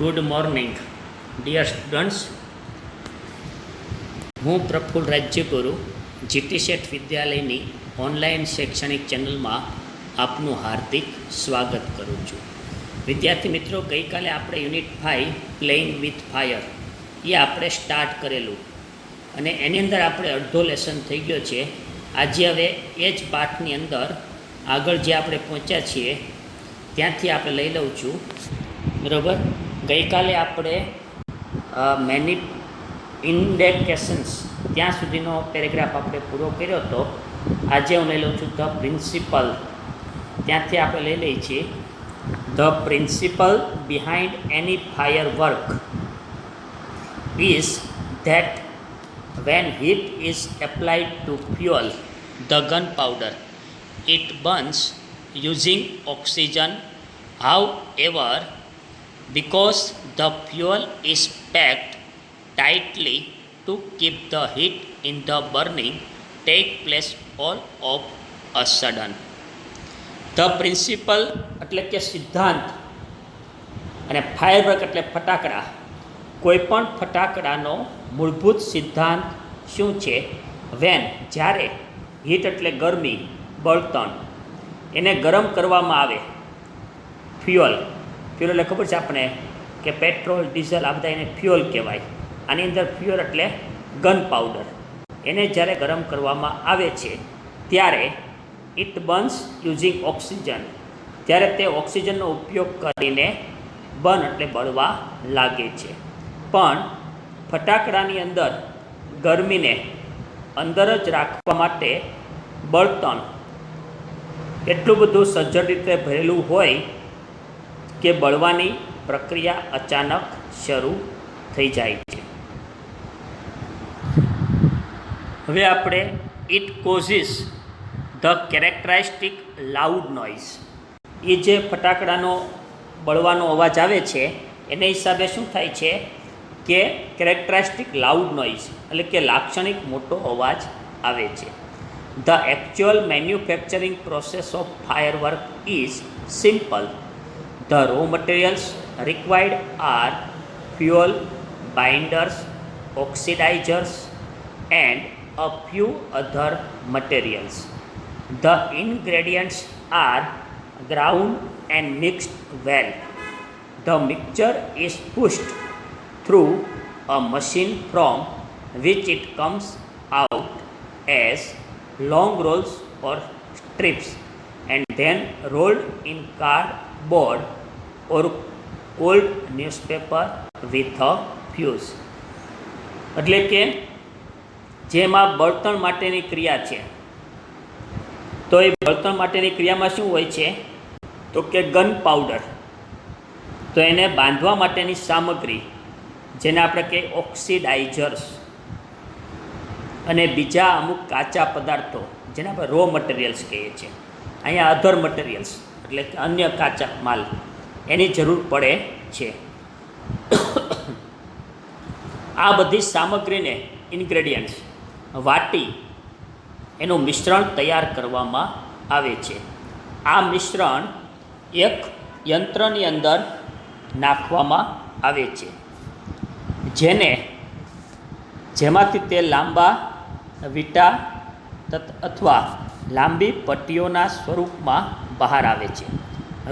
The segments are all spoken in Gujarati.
Good morning dear students. હું પ્રફુલ્લ રાજ્યગુરુ જીટી શેઠ વિદ્યાલયની ઓનલાઈન શૈક્ષણિક ચેનલમાં આપનું હાર્દિક સ્વાગત કરું છું. વિદ્યાર્થી મિત્રો, ગઈકાલે આપણે યુનિટ 5 પ્લેઇંગ વિથ ફાયર એ આપણે સ્ટાર્ટ કરેલું અને એની અંદર આપણે અડધો લેસન થઈ ગયો છે. આજે હવે એ જ પાઠની અંદર આગળ જે આપણે પહોંચ્યા છીએ ત્યાંથી આપણે લઈ લઉં છું. બરાબર, ગઈકાલે આપણે મેની ઇન્ડેકેશન્સ ત્યાં સુધીનો પેરેગ્રાફ આપણે પૂરો કર્યો હતો. આજે હું લઈ લઉં છું ધ પ્રિન્સિપલ. ત્યાંથી આપણે લઈ લઈએ છીએ the principal behind any fire work is that when heat is applied to fuel, the gunpowder, it burns using oxygen. However, because the fuel is packed tightly to keep the heat in the burning take place all of a sudden. The principle એટલે કે સિદ્ધાંત અને ફાયરવર્ક એટલે ફટાકડા. કોઈપણ ફટાકડાનો મૂળભૂત સિદ્ધાંત શું છે? વેન, જ્યારે, હીટ એટલે ગરમી, બળતણ, એને ગરમ કરવામાં આવે. ફ્યુઅલ એટલે ખબર છે આપણે કે પેટ્રોલ, ડીઝલ આ બધા એને ફ્યુઅલ કહેવાય. આની અંદર ફ્યુઅલ એટલે ગન પાવડર. એને જ્યારે ગરમ કરવામાં આવે છે ત્યારે ઇટ બર્ન્સ યુઝિંગ ઓક્સિજન, ત્યારે તે ઓક્સિજનનો ઉપયોગ કરીને બર્ન એટલે બળવા લાગે છે. પણ ફટાકડાની અંદર ગરમીને અંદર જ રાખવા માટે બળતણ એટલું બધું સજ્જડ રીતે ભરેલું હોય કે બળવાની પ્રક્રિયા અચાનક શરૂ થઈ જાય છે. હવે આપણે it causes the characteristic loud noise. એ જે ફટાકડાનો બળવાનો અવાજ આવે છે એને હિસાબે શું થાય છે કે કેરેક્ટરિસ્ટિક લાઉડ નોઇઝ એટલે કે લાક્ષણિક મોટો અવાજ આવે છે. The actual manufacturing process of firework is simple. The raw materials required are fuel, binders, oxidisers and a few other materials. The ingredients are ground and mixed well. The mixture is pushed through a machine from which it comes out as long rolls or strips and then rolled in cardboard or old newspaper with a fuse. એટલે કે જેમાં બળતણ માટેની ક્રિયા છે, તો એ બળતણ માટેની ક્રિયામાં શું હોય છે તો કે ગન પાવડર. તો એને બાંધવા માટેની સામગ્રી જેને આપણે કહીએ ઓક્સિડાઇઝર્સ અને બીજા અમુક કાચા પદાર્થો જેને આપણે રો મટીરિયલ્સ કહીએ છીએ. અહીંયા અધર મટીરિયલ્સ એટલે કે અન્ય કાચા માલ એની જરૂર પડે છે. આ બધી સામગ્રીને ઇન્ગ્રેડિયન્ટ્સ વાટી એનું મિશ્રણ તૈયાર કરવામાં આવે છે. આ મિશ્રણ એક યંત્રની અંદર નાખવામાં આવે છે જેમાંથી તે લાંબા વીટા અથવા લાંબી પટ્ટીઓના સ્વરૂપમાં બહાર આવે છે.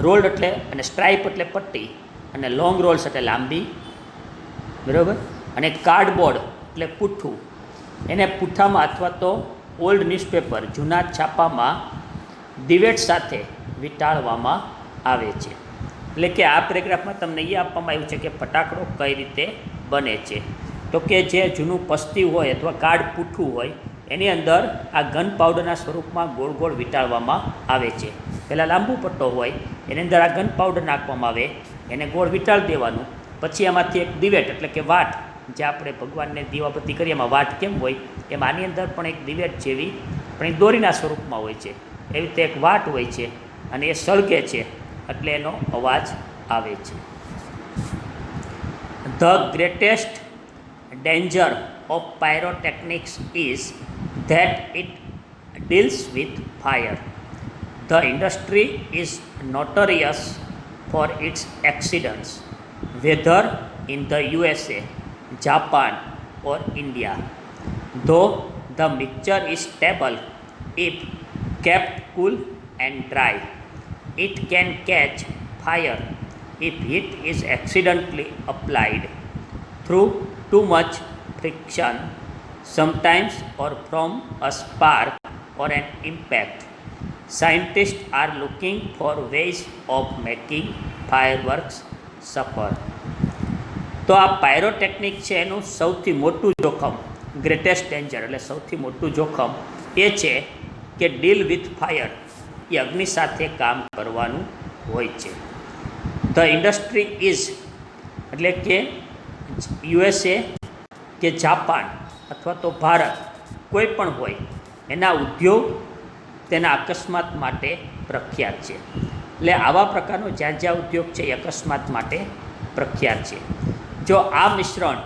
રોલ્ડ એટલે અને સ્ટ્રાઇપ એટલે પટ્ટી અને લોંગ રોલ્સ એટલે લાંબી, બરાબર. અને કાર્ડબોર્ડ એટલે પૂઠું. એને પૂઠામાં અથવા તો ઓલ્ડ ન્યૂઝપેપર જૂના છાપામાં દિવેટ સાથે વીંટાળવામાં આવે છે. એટલે કે આ પેરેગ્રાફમાં તમને એ આપવામાં આવ્યું છે કે ફટાકડો કઈ રીતે બને છે. તો કે જે જૂનું પસ્તી હોય અથવા કાર્ડ પૂઠું હોય એની અંદર આ ગન પાવડરના સ્વરૂપમાં ગોળ ગોળ વીંટાળવામાં આવે છે. પહેલાં લાંબુ પટ્ટો હોય એની અંદર આ ગન પાવડર નાખવામાં આવે, એને ગોળ વીંટાળી દેવાનું. પછી એમાંથી એક દિવેટ એટલે કે વાટ, જે આપણે ભગવાનને દીવાબત્તી કરીએ એમાં વાટ કેમ હોય એમ આની અંદર પણ એક દિવેટ જેવી પણ એ દોરીના સ્વરૂપમાં હોય છે. એવી રીતે એક વાટ હોય છે અને એ સળગે છે એટલે એનો અવાજ આવે છે. The greatest danger of pyrotechnics is that it deals with fire. The industry is notorious for its accidents whether in the USA, Japan, or India. Though the mixture is stable if kept cool and dry, it can catch fire if heat is accidentally applied through too much friction, sometimes or from a spark or an impact. Scientists are looking for ways of making fireworks suffer. તો આ પાયરોટેકનિક છે એનું સૌથી મોટું જોખમ, ગ્રેટેસ્ટ ડેન્જર એટલે સૌથી મોટું જોખમ એ છે કે ડીલ વિથ ફાયર, એ અગ્નિ સાથે કામ કરવાનું હોય છે. ધ ઇન્ડસ્ટ્રી ઇઝ એટલે કે યુએસએ કે જાપાન અથવા તો ભારત કોઈ પણ હોય, એના ઉદ્યોગ તેના અકસ્માત માટે પ્રખ્યાત છે. એટલે આવા પ્રકારનો જ્યાં જ્યાં ઉદ્યોગ છે એ અકસ્માત માટે પ્રખ્યાત છે. જો આ મિશ્રણ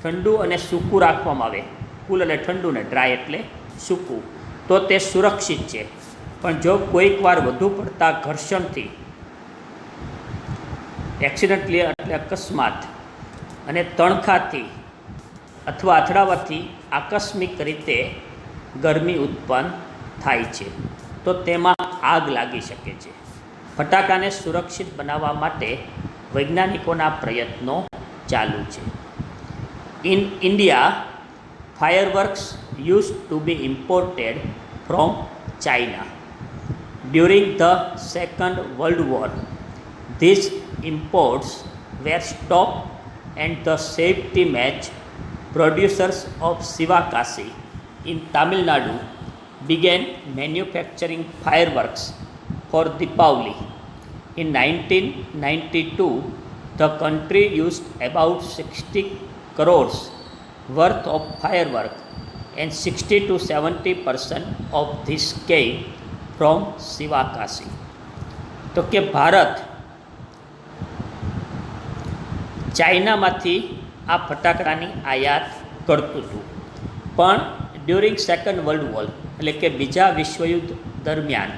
ઠંડુ અને સૂકું રાખવામાં આવે, કુલ અને ઠંડુ ને ડ્રાય એટલે સૂકું, તો તે સુરક્ષિત છે. પણ જો કોઈક વાર વધુ પડતા ઘર્ષણથી, એક્સિડન્ટલી એટલે અકસ્માત અને તણખાથી અથવા અથડાવાથી આકસ્મિક રીતે ગરમી ઉત્પન્ન થાય છે તો તેમાં આગ લાગી શકે છે. ફટાકાને સુરક્ષિત બનાવવા માટે વૈજ્ઞાનિકોના પ્રયત્નો ચાલુ છે. In India, fireworks used to be imported from China. During the Second World War, these imports were stopped and the safety match producers of Sivakasi in Tamil Nadu began manufacturing fireworks for Deepavali. In 1992, the country used about 60 crores worth of fireworks and 60 to 70% of this came from Sivakasi. તો કે ભારત ચાઇનામાંથી આ ફટાકડાની આયાત કરતું હતું, પણ ડ્યુરિંગ સેકન્ડ વર્લ્ડ વોર એટલે કે બીજા વિશ્વયુદ્ધ દરમિયાન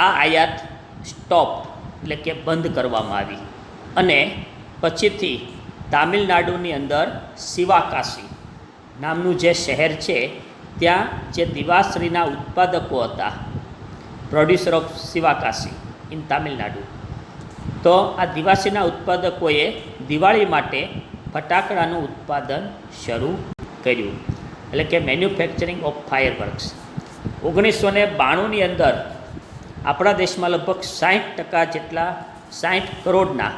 આ આયાત સ્ટોપ એટલે કે બંધ કરવામાં આવી અને પછીથી તામિલનાડુની અંદર સિવાકાસી નામનું જે શહેર છે ત્યાં જે દિવાસળીના ઉત્પાદકો હતા, પ્રોડ્યુસર ઓફ સિવાકાસી ઇન તામિલનાડુ, તો આ દિવાસળીના ઉત્પાદકોએ દિવાળી માટે ફટાકડાનું ઉત્પાદન શરૂ કર્યું, એટલે કે મેન્યુફેક્ચરિંગ ઓફ ફાયરવર્ક્સ. 1992ની અંદર આપણા દેશમાં લગભગ 60% જેટલા 60 કરોડના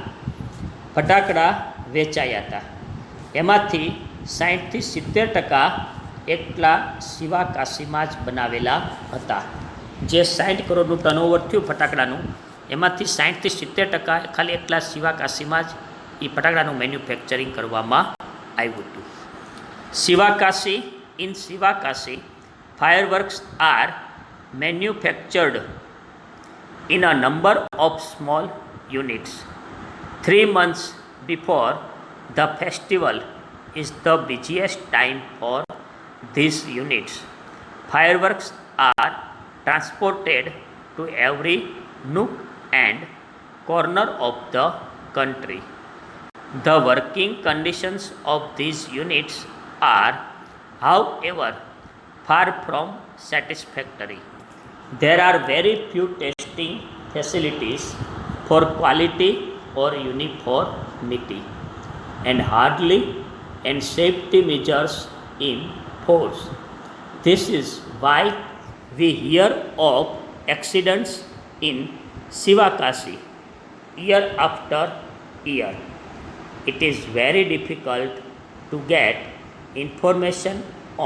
ફટાકડા વેચાયા હતા. એમાંથી 60થી 70% એકલા સિવાકાશીમાં જ બનાવેલા હતા. જે 60 કરોડનું ટર્નઓવર થયું ફટાકડાનું, એમાંથી 60થી 70% ખાલી એકલા સિવાકાશીમાં જ એ ફટાકડાનું મેન્યુફેક્ચરિંગ કરવામાં આવ્યું હતું. સિવાકાશી in સિવાકાશી, fireworks are manufactured in a number of small units. 3 months before the festival is the busiest time for these units. Fireworks are transported to every nook and corner of the country. The working conditions of these units are, however, far from satisfactory. There are very few testing facilities for quality or uniformity, and hardly any safety measures in force. This is why we hear of accidents in Sivakasi year after year. It is very difficult to get information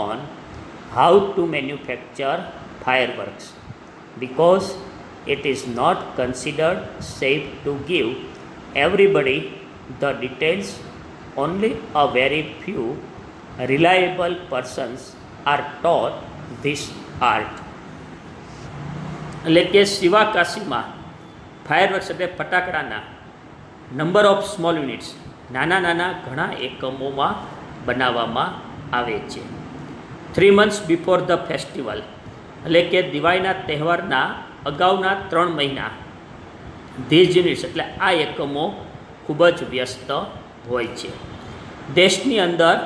on how to manufacture fireworks because it is not considered safe to give everybody the details. Only a very few reliable persons are taught this art. એટલે કે સિવાકાશીમાં ફાયરવર્ક્સ એટલે ફટાકડાના નંબર ઓફ સ્મોલ યુનિટ્સ, નાના નાના ઘણા એકમોમાં બનાવવામાં આવે છે. 3 months બિફોર ધ ફેસ્ટિવલ એટલે કે દિવાળીના તહેવારના અગાઉના 3 મહિના ધીઝ યુનિટ્સ એટલે આ એકમો ખૂબ જ વ્યસ્ત હોય છે. દેશની અંદર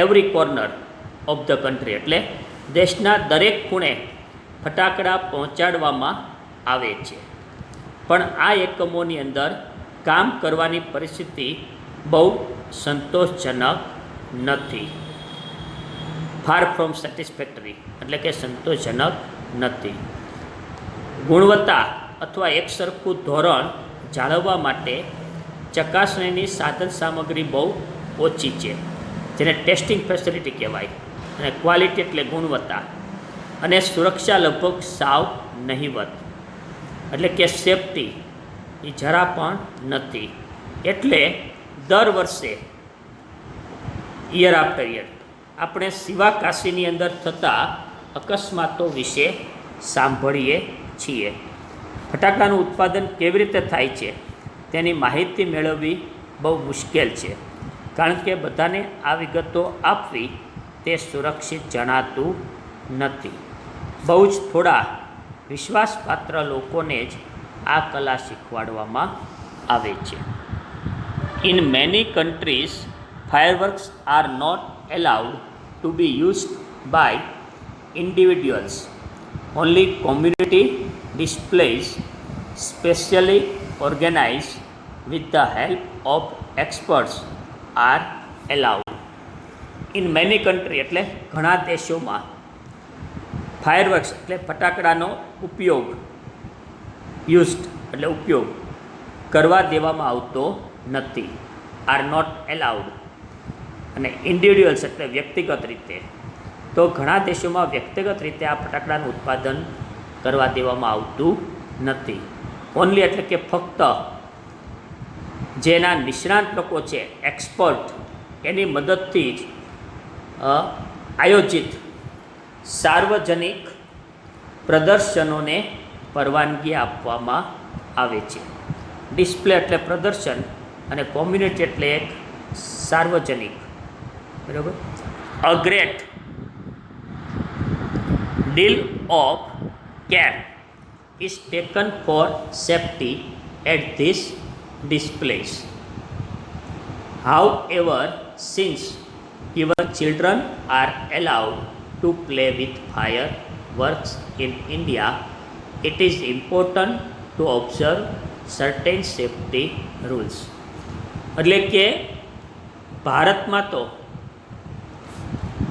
every corner of the country એટલે દેશના દરેક ખૂણે ફટાકડા પહોંચાડવામાં આવે છે. પણ આ એકમોની અંદર કામ કરવાની પરિસ્થિતિ બહુ સંતોષજનક નથી. ફાર ફ્રોમ સેટિસ્ફેક્ટરી એટલે કે સંતોષજનક નથી. ગુણવત્તા અથવા એકસરખું ધોરણ જાળવવા માટે ચકાસણીની સાધન સામગ્રી બહુ ઓછી છે, જેને ટેસ્ટિંગ ફેસિલિટી કહેવાય, અને ક્વોલિટી એટલે ગુણવત્તા, અને સુરક્ષા લગભગ સાવ નહિવત એટલે કે સેફટી એ જરા પણ નથી. એટલે દર વર્ષે યર આફ્ટર યર આપણે સિવા કાશીની અંદર થતા અકસ્માતો વિશે સાંભળીએ છીએ. ફટાકડાનું ઉત્પાદન કેવી રીતે થાય છે તેની માહિતી મેળવવી બહુ મુશ્કેલ છે, કારણ કે બધાને આ વિગતો આપવી તે સુરક્ષિત જણાતું નથી. બહુ જ થોડા વિશ્વાસપાત્ર લોકોને જ આ કલા શીખવાડવામાં આવે છે. In many countries fireworks are not allowed to be used by individuals. Only community displays, specially organized with the help of experts, are allowed. In many countries એટલે ઘણા દેશોમાં ફાયરવર્ક્સ એટલે ફટાકડાનો ઉપયોગ યુઝડ એટલે ઉપયોગ કરવા દેવામાં આવતો નથી. Are not allowed. અને ઇન્ડિવિડ્યુઅલ્સ એટલે વ્યક્તિગત રીતે, તો ઘણા દેશોમાં વ્યક્તિગત રીતે આ ફટાકડાનું ઉત્પાદન કરવા દેવામાં આવતું નથી. ઓનલી એટલે કે ફક્ત જેના નિષ્ણાંત લોકો છે, એક્સપર્ટ, એની મદદથી જ આયોજિત સાર્વજનિક પ્રદર્શનોને પરવાનગી આપવામાં આવે છે. ડિસ્પ્લે એટલે પ્રદર્શન, અને કોમ્યુનિટી એટલે એક સાર્વજનિક, બરાબર. A great deal of care is taken for safety at these displays. However, since even children are allowed to play with fireworks in India, it is important to observe certain safety rules. એટલે કે ભારતમાં તો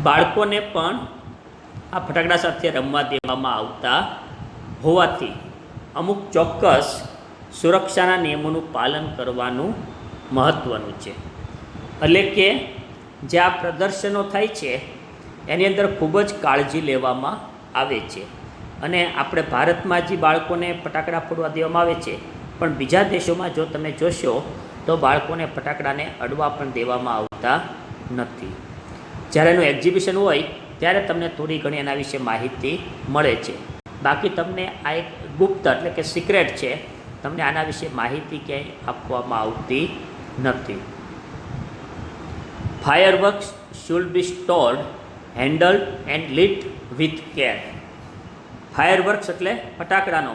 બાળકોને પણ આ ફટાકડા સાથે રમવા દેવામાં આવતા હોવાથી અમુક ચોક્કસ સુરક્ષાના નિયમોનું પાલન કરવાનું મહત્ત્વનું છે. એટલે કે જે આ પ્રદર્શનો થાય છે એની અંદર ખૂબ જ કાળજી લેવામાં આવે છે. અને આપણે ભારતમાં જે બાળકોને ફટાકડા ફોડવા દેવામાં આવે છે, પણ બીજા દેશોમાં જો તમે જોશો તો બાળકોને ફટાકડાને અડવા પણ દેવામાં આવતા નથી. જ્યારે એનું એક્ઝિબિશન હોય ત્યારે તમને થોડી ઘણી એના વિશે માહિતી મળે છે. બાકી તમને આ એક ગુપ્ત એટલે કે સિક્રેટ છે, તમને આના વિશે માહિતી ક્યાંય આપવામાં આવતી નથી. Fireworks should be stored, handled and lit with care. Fireworks એટલે ફટાકડાનો,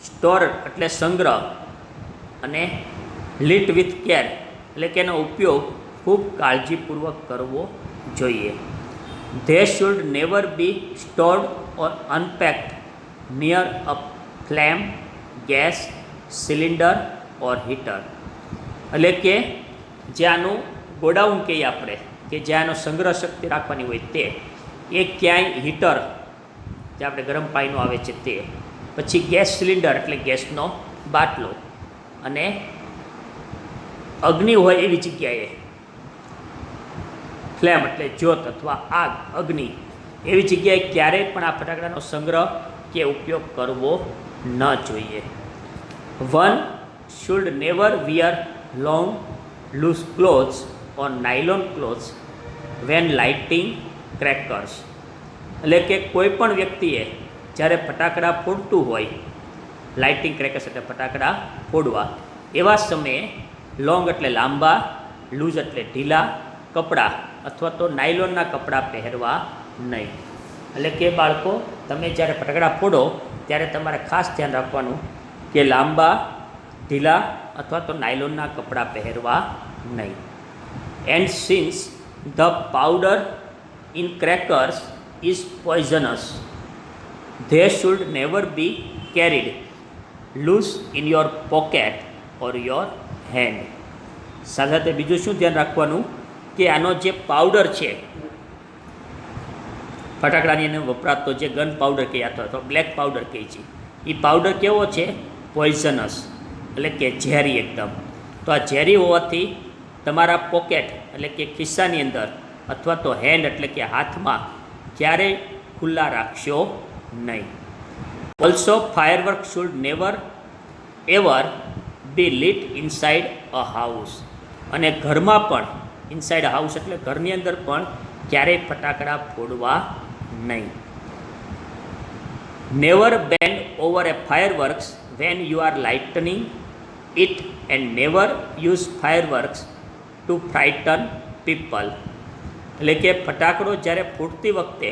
સ્ટોર એટલે સંગ્રહ, અને લિટ વિથ કેર એટલે કે એનો ઉપયોગ ખૂબ કાળજીપૂર્વક કરવો જોઈએ. They should never be stored or unpacked near a flame, gas, cylinder or heater. એટલે કે જ્યાંનું ગોડાઉન કહીએ આપણે, કે જ્યાંનો સંગ્રહ શક્તિ રાખવાની હોય તે, એ ક્યાંય હીટર જે આપણે ગરમ પાણીનો આવે છે તે, પછી ગેસ સિલિન્ડર એટલે ગેસનો બાટલો, અને અગ્નિ હોય એવી જગ્યાએ, ફ્લેમ એટલે જ્યોત અથવા આગ, અગ્નિ એવી જગ્યાએ ક્યારેય પણ આ ફટાકડાનો સંગ્રહ કે ઉપયોગ કરવો ન જોઈએ. One should never wear long loose clothes or nylon clothes when lighting crackers. એટલે કે કોઈ પણ વ્યક્તિએ જ્યારે ફટાકડા ફોડતું હોય, લાઇટિંગ ક્રેકર્સ એટલે ફટાકડા ફોડવા, એવા સમયે લોંગ એટલે લાંબા, લૂઝ એટલે ઢીલા કપડાં અથવા તો નાયલોનના કપડાં પહેરવા નહીં. એટલે કે બાળકો, તમે જ્યારે ફટાકડા ફોડો ત્યારે તમારે ખાસ ધ્યાન રાખવાનું કે લાંબા, ઢીલા અથવા તો નાયલોનના કપડાં પહેરવા નહીં. And since the powder in crackers is poisonous, they should never be carried loose in your pocket or your hand. સાથે સાથે બીજું શું ધ્યાન રાખવાનું કે આનો જે પાવડર છે ફટાકડાની એને વપરાતો જે ગન પાવડર કહે અથવા બ્લેક પાવડર કહે છે, એ પાવડર કેવો છે? પોઈઝનસ, એટલે કે ઝેરી એકદમ. તો આ ઝેરી હોવાથી તમારા પોકેટ એટલે કે ખિસ્સાની અંદર અથવા તો હેન્ડ એટલે કે હાથમાં ક્યારેય ખુલ્લા રાખશો નહીં. Also firework should never ever be lit inside a house. અને ઘરમાં પણ ઇનસાઇડ હાઉસ એટલે ઘરની અંદર પણ ક્યારેય ફટાકડા ફોડવા નહીં. Never bend over a fireworks when you are lighting it and never use fireworks to frighten people. એટલે કે ફટાકડો જ્યારે ફૂટતી વખતે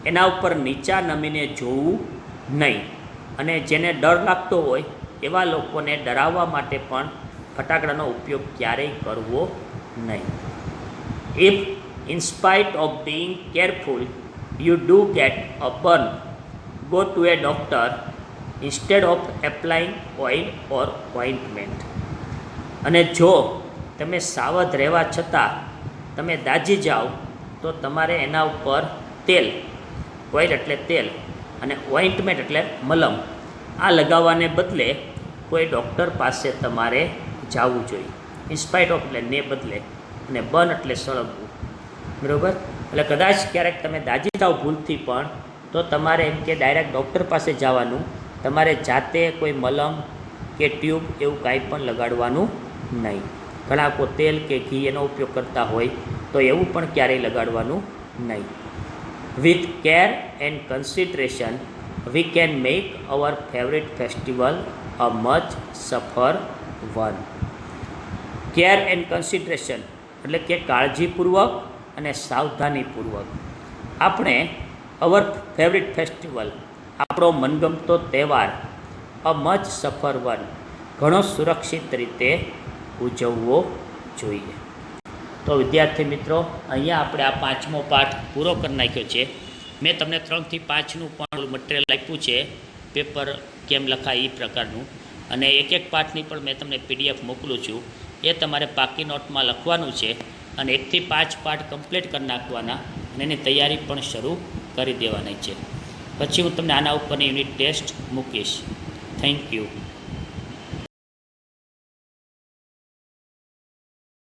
એના ઉપર નીચા નમીને જોવું નહીં, અને જેને ડર લાગતો હોય એવા લોકોને ડરાવવા માટે પણ ફટાકડાનો ઉપયોગ ક્યારેય કરવો નહીં. If in spite of being careful you do get a burn, go to a doctor instead of applying oil or ointment. અને જો તમે સાવધ રહેવા છતાં તમે દાઝી જાઓ તો તમારે એના ઉપર તેલ, ઓઇલ એટલે તેલ, અને ઓઇન્ટમેન્ટ એટલે મલમ, આ લગાવવાને બદલે કોઈ ડૉક્ટર પાસે તમારે જવું જોઈએ. ઇન્સ્પાઇટ ઓફ એટલે ને બદલે, અને બર્ન એટલે સળગવું, બરાબર. એટલે કદાચ ક્યારેક તમે દાઝી જાઓ ભૂલથી પણ તો તમારે એમ કે ડાયરેક્ટ ડૉક્ટર પાસે જવાનું, તમારે જાતે કોઈ મલમ કે ટ્યુબ એવું કાંઈ પણ લગાડવાનું નહીં. ઘણા લોકો તેલ કે ઘી એનો ઉપયોગ કરતા હોય તો એવું પણ ક્યારેય લગાડવાનું નહીં. With care and consideration we can make hour favourite festival a much સફર વન. કેર એન્ડ કન્સિડરેશન એટલે કે કાળજીપૂર્વક અને સાવધાનીપૂર્વક આપણે અવર ફેવરેટ ફેસ્ટિવલ, આપણો મનગમતો તહેવાર, અ મચ સફર વન, ઘણો સુરક્ષિત રીતે ઉજવવો જોઈએ. તો વિદ્યાર્થી મિત્રો, અહીંયા આપણે આ 5મો પાઠ પૂરો કરી નાખ્યો છે. મેં તમને 3 થી 5નું પણ મટીરિયલ આપ્યું છે, પેપર કેમ લખાય એ પ્રકારનું, અને એક પાઠની પણ મેં તમને PDF મોકલું છું. એ તમારે પાકી નોટમાં લખવાનું છે અને 1 થી 5 પાઠ કમ્પ્લીટ કરી નાખવાના, અને એની તૈયારી પણ શરૂ કરી દેવાની છે. પછી હું તમને આના ઉપરની યુનિટ ટેસ્ટ મૂકીશ. Thank you.